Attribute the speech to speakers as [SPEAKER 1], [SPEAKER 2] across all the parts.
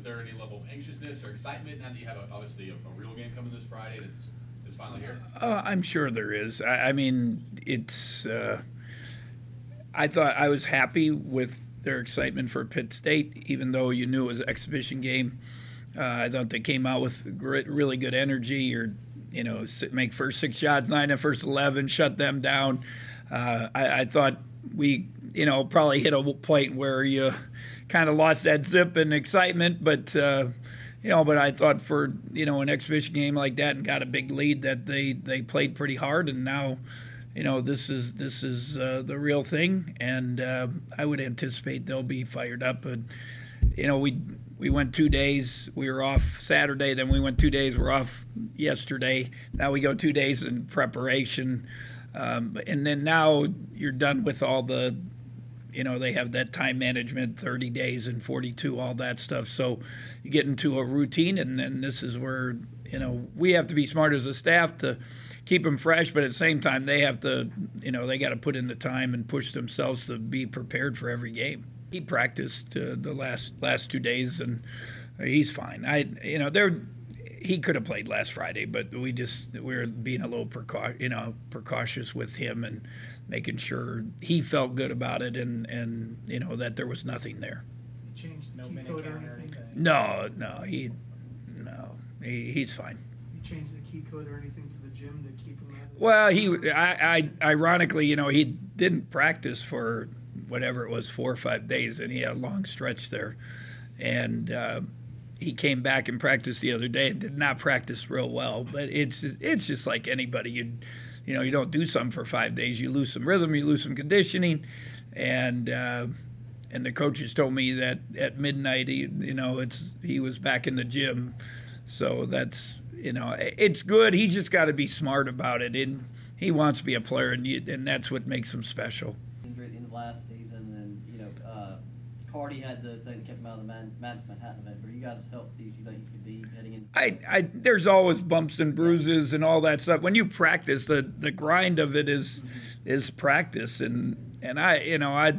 [SPEAKER 1] is there any level of anxiousness or excitement now that you have obviously a real game coming this Friday that's finally here?
[SPEAKER 2] I'm sure there is. I mean, it's. I thought I was happy with their excitement for Pitt State, even though you knew it was an exhibition game. I thought they came out with really good energy, or make first 6 shots, 9 and first 11, shut them down. I thought we probably hit a point where you kind of lost that zip and excitement, but but I thought for an exhibition game like that and got a big lead that they played pretty hard, and now this is the real thing, and I would anticipate they'll be fired up. But we went 2 days. We were off Saturday, then we went 2 days. We're off yesterday. Now we go 2 days in preparation, and then now you're done with all the. They have that time management, 30 days and 42, all that stuff. So you get into a routine, and then this is where, we have to be smart as a staff to keep them fresh, but at the same time, they have to, they got to put in the time and push themselves to be prepared for every game. He practiced the last 2 days, and he's fine. He could have played last Friday, but we were being a little precautious with him and making sure he felt good about it, and that there was nothing there.
[SPEAKER 3] He changed no minute count or anything?
[SPEAKER 2] No, he's fine.
[SPEAKER 3] You changed the key code or anything to the gym to keep him out of
[SPEAKER 2] Well, ironically, he didn't practice for whatever it was, 4 or 5 days, and he had a long stretch there, and he came back and practiced the other day and did not practice real well. But it's just like anybody. You don't do something for 5 days. You lose some rhythm, you lose some conditioning, and the coaches told me that at midnight he was back in the gym. So that's it's good. He just got to be smart about it, and he wants to be a player, and that's what makes him special.
[SPEAKER 4] In the last season, and Cardi had the thing that kept him out of the Manhattan event. But you guys helped these. You think you could be heading in?
[SPEAKER 2] There's always bumps and bruises and all that stuff. When you practice, the grind of it is practice, and I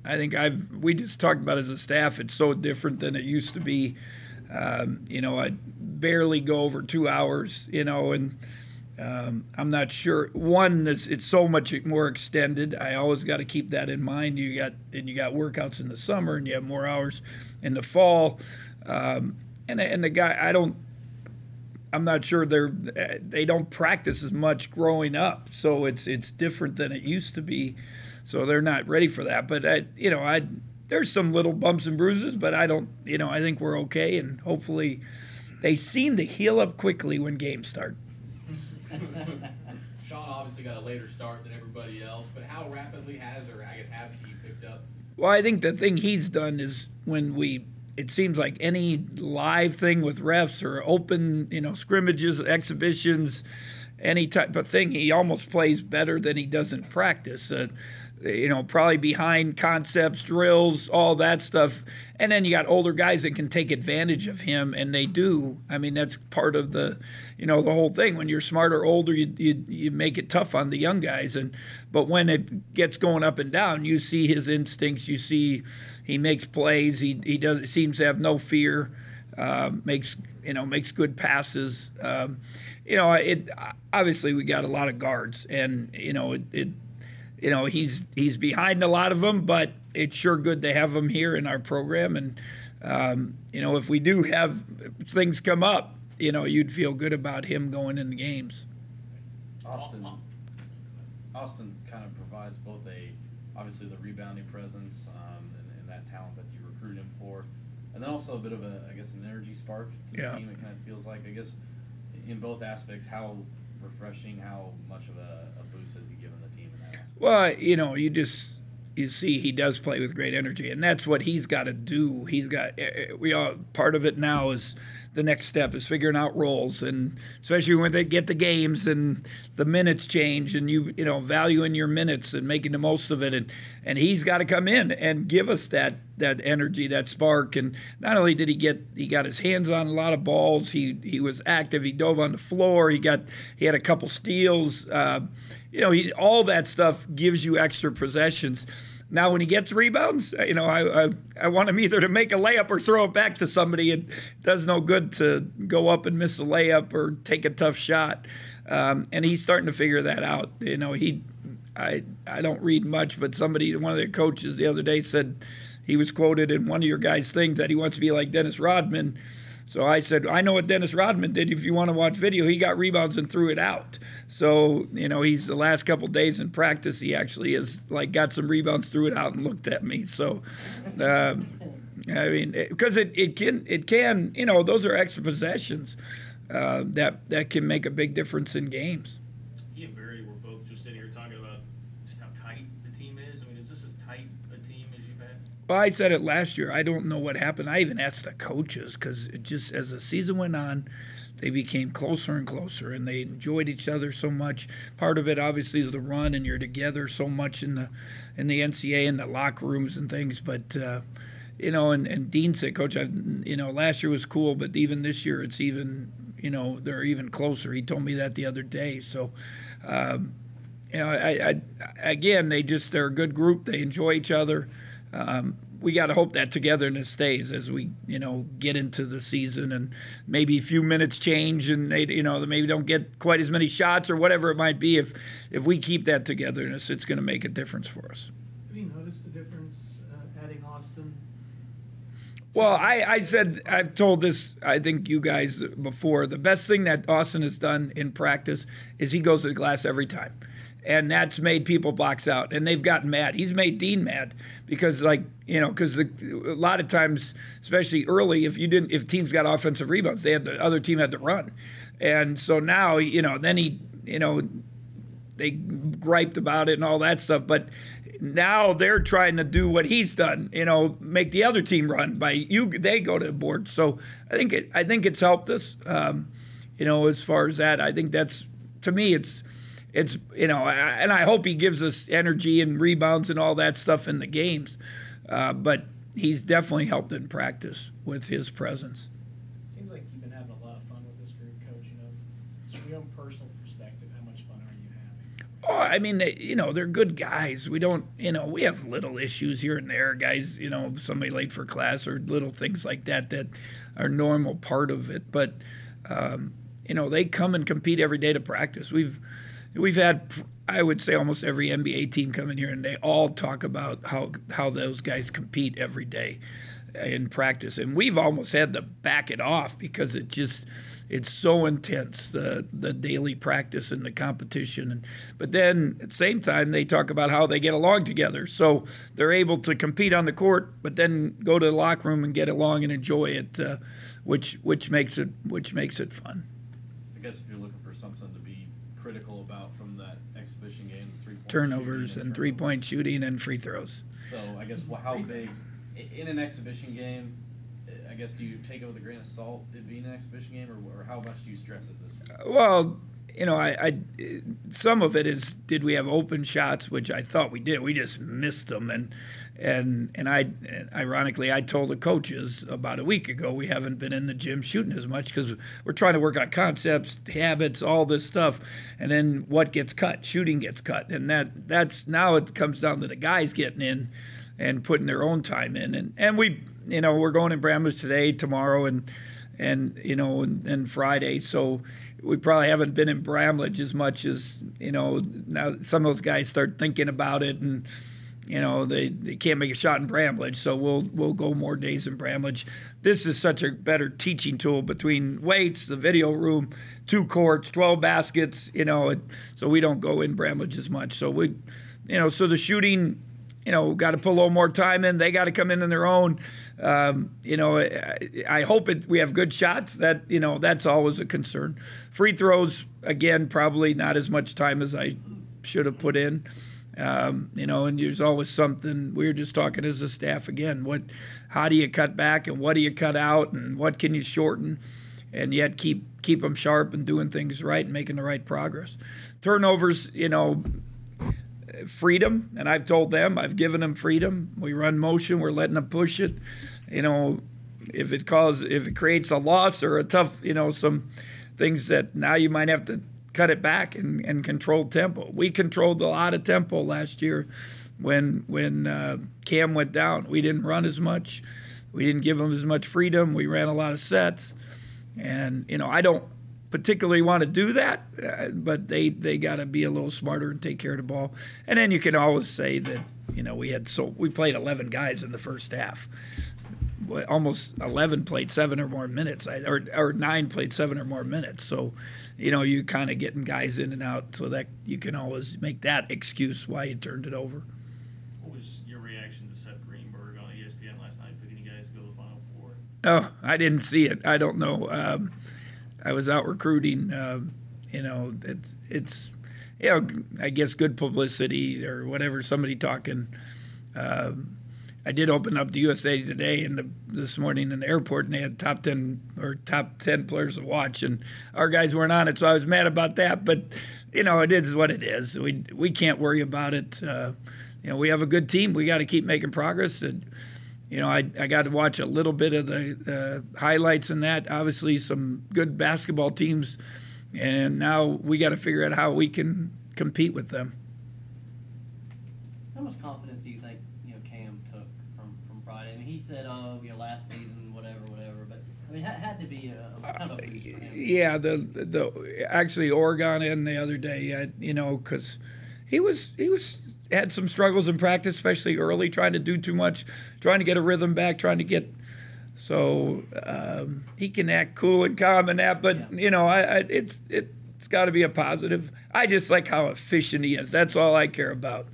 [SPEAKER 2] think we just talked about as a staff. It's so different than it used to be. I barely go over 2 hours. And I'm not sure. One, it's so much more extended. I always got to keep that in mind. You got workouts in the summer, and you have more hours in the fall. And the guy, I'm not sure they don't practice as much growing up, so it's different than it used to be. So they're not ready for that. But there's some little bumps and bruises, but I think we're okay, and hopefully they seem to heal up quickly when games start.
[SPEAKER 1] Sean obviously got a later start than everybody else, but how rapidly has he picked up?
[SPEAKER 2] Well, I think the thing he's done is it seems like any live thing with refs or open, scrimmages, exhibitions, any type of thing, he almost plays better than he does in practice. Probably behind concepts, drills, all that stuff. And then you got older guys that can take advantage of him, and they do. I mean, that's part of the whole thing. When you're smarter, older, you make it tough on the young guys. But when it gets going up and down, you see his instincts. You see he makes plays. He seems to have no fear. Makes good passes. Obviously we got a lot of guards, and he's behind a lot of them, but it's sure good to have him here in our program. And if we do have things come up, you'd feel good about him going into games.
[SPEAKER 5] Austin kind of provides both obviously the rebounding presence and that talent that you recruited him for, and then also a bit of an energy spark to the team. It kind of feels like, in both aspects, how refreshing, how much of a boost has he given the team in that aspect?
[SPEAKER 2] Well, you see he does play with great energy, and that's what he's got to do. Part of it now is the next step is figuring out roles, and especially when they get the games and the minutes change, and valuing your minutes and making the most of it, and he's got to come in and give us that energy, that spark. And not only did he got his hands on a lot of balls, he was active, he dove on the floor, he had a couple steals, all that stuff gives you extra possessions. Now, when he gets rebounds, I want him either to make a layup or throw it back to somebody. It does no good to go up and miss a layup or take a tough shot. And he's starting to figure that out. I don't read much, but one of the coaches the other day said he was quoted in one of your guys' things that he wants to be like Dennis Rodman. So I said, I know what Dennis Rodman did. If you want to watch video, he got rebounds and threw it out. So, he's the last couple of days in practice, he actually has got some rebounds, threw it out, and looked at me. So, because it can, those are extra possessions that can make a big difference in games.
[SPEAKER 6] He and Barry were both just sitting here talking about just how tight the team is. I mean, is this as tight a team as you've had?
[SPEAKER 2] Well, I said it last year. I don't know what happened. I even asked the coaches because just as the season went on, they became closer and closer, and they enjoyed each other so much. Part of it, obviously, is the run, and you're together so much in the NCAA and the locker rooms and things. But and Dean said, Coach, last year was cool, but even this year, it's even, they're even closer. He told me that the other day. So, again, they're a good group. They enjoy each other. We got to hope that togetherness stays as we, get into the season, and maybe a few minutes change, and they maybe don't get quite as many shots or whatever it might be. If we keep that togetherness, it's going to make a difference for us.
[SPEAKER 3] Have you noticed the difference adding Austin?
[SPEAKER 2] Well, I've told this, I think you guys before, the best thing that Austin has done in practice is he goes to the glass every time. And that's made people box out, and they've gotten mad. He's made Dean mad because, because a lot of times, especially early, if teams got offensive rebounds, the other team had to run, and so now, then they griped about it and all that stuff, but now they're trying to do what he's done, make the other team run they go to the board. So I think it's helped us, as far as that. I think that's, to me, it's and I hope he gives us energy and rebounds and all that stuff in the games. But he's definitely helped in practice with his presence.
[SPEAKER 7] Seems like you've been having a lot of fun with this group, Coach. From your own personal perspective, how much fun are you having?
[SPEAKER 2] Oh, I mean, they're good guys. We don't, we have little issues here and there, guys, somebody late for class or little things like that are normal part of it. But, they come and compete every day to practice. We've had, I would say, almost every NBA team come in here, and they all talk about how those guys compete every day in practice. And we've almost had to back it off because it's so intense, the daily practice and the competition. But then at the same time, they talk about how they get along together. So they're able to compete on the court, but then go to the locker room and get along and enjoy it, which makes it fun.
[SPEAKER 5] I guess if you're looking for something to be critical about from that exhibition game,
[SPEAKER 2] turnovers and three-point shooting and free throws.
[SPEAKER 5] So I guess how big in an exhibition game? I guess do you take it with a grain of salt, it being an exhibition game, or how much do you stress it this way?
[SPEAKER 2] Well, some of it is, did we have open shots, which I thought we did. We just missed them, and ironically, I told the coaches about a week ago we haven't been in the gym shooting as much because we're trying to work on concepts, habits, all this stuff, and then what gets cut? Shooting gets cut, and that's now it comes down to the guys getting in and putting their own time in, and we, we're going in Bramlage today, tomorrow, and Friday, so we probably haven't been in Bramlage as much as, now some of those guys start thinking about it, and they can't make a shot in Bramlage, so we'll go more days in Bramlage. This is such a better teaching tool between weights, the video room, 2 courts, 12 baskets, so we don't go in Bramlage as much. So so the shooting, got to put a little more time in. They got to come in their own. I hope we have good shots. That's always a concern. Free throws, again, probably not as much time as I should have put in. And there's always something. We were just talking as a staff again. How do you cut back, and what do you cut out, and what can you shorten, and yet keep them sharp and doing things right and making the right progress. Turnovers, freedom, and I've told them, I've given them freedom. We run motion, we're letting them push it. If it creates a loss or a tough, some things that now you might have to cut it back and control tempo. We controlled a lot of tempo last year, when Cam went down. We didn't run as much. We didn't give them as much freedom. We ran a lot of sets. And, I don't particularly want to do that, but they got to be a little smarter and take care of the ball. And then you can always say that, we played 11 guys in the first half. Almost 11 played 7 or more minutes, or 9 played 7 or more minutes. So, you kind of getting guys in and out so that you can always make that excuse why you turned it over.
[SPEAKER 6] What was your reaction to Seth Greenberg on ESPN last night picking you guys to go to the Final Four?
[SPEAKER 2] Oh, I didn't see it. I don't know. I was out recruiting. It's I guess good publicity or whatever. Somebody talking. I did open up the USA Today this morning in the airport, and they had top 10 players to watch, and our guys weren't on it, so I was mad about that. But it is what it is. We can't worry about it. We have a good team. We got to keep making progress. And, I got to watch a little bit of the highlights in that. Obviously, some good basketball teams, and now we got to figure out how we can compete with them.
[SPEAKER 4] How much confidence do you think Cam took from Friday? I mean, he said, last season, whatever. But I mean, it had to be a kind of a boost for him.
[SPEAKER 2] Yeah, the actually Oregon and the other day, because he had some struggles in practice, especially early, trying to do too much, trying to get a rhythm back, so he can act cool and calm and that, but it's got to be a positive. I just like how efficient he is. That's all I care about.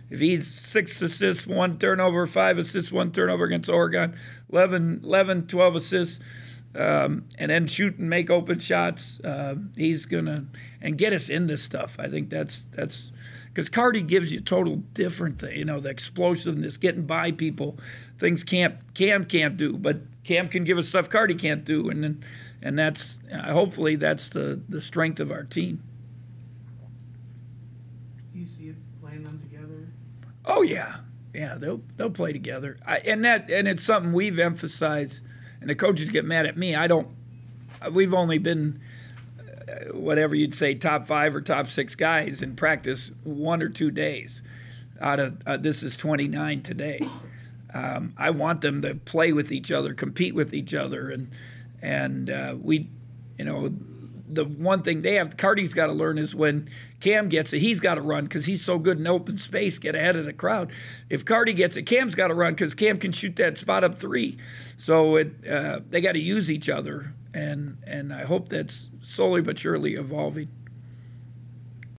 [SPEAKER 2] If he's 6 assists, 1 turnover, 5 assists, 1 turnover against Oregon, 11, 12 assists, and then shoot and make open shots, he's gonna and get us in this stuff. I think that's because Cardi gives you total different thing. The explosiveness, getting by people, things Cam can't do, but Cam can give us stuff Cardi can't do, and that's hopefully that's the strength of our team.
[SPEAKER 3] Do you see it playing them together?
[SPEAKER 2] Oh yeah, they'll play together. And it's something we've emphasized, and the coaches get mad at me. We've only been whatever you'd say top 5 or top 6 guys in practice 1 or 2 days. Out of this is 29 today. I want them to play with each other, compete with each other, and we, the one thing Cardi's got to learn is when Cam gets it, he's got to run because he's so good in open space, get ahead of the crowd. If Cardi gets it, Cam's got to run because Cam can shoot that spot up 3. So they got to use each other, and I hope that's slowly but surely evolving.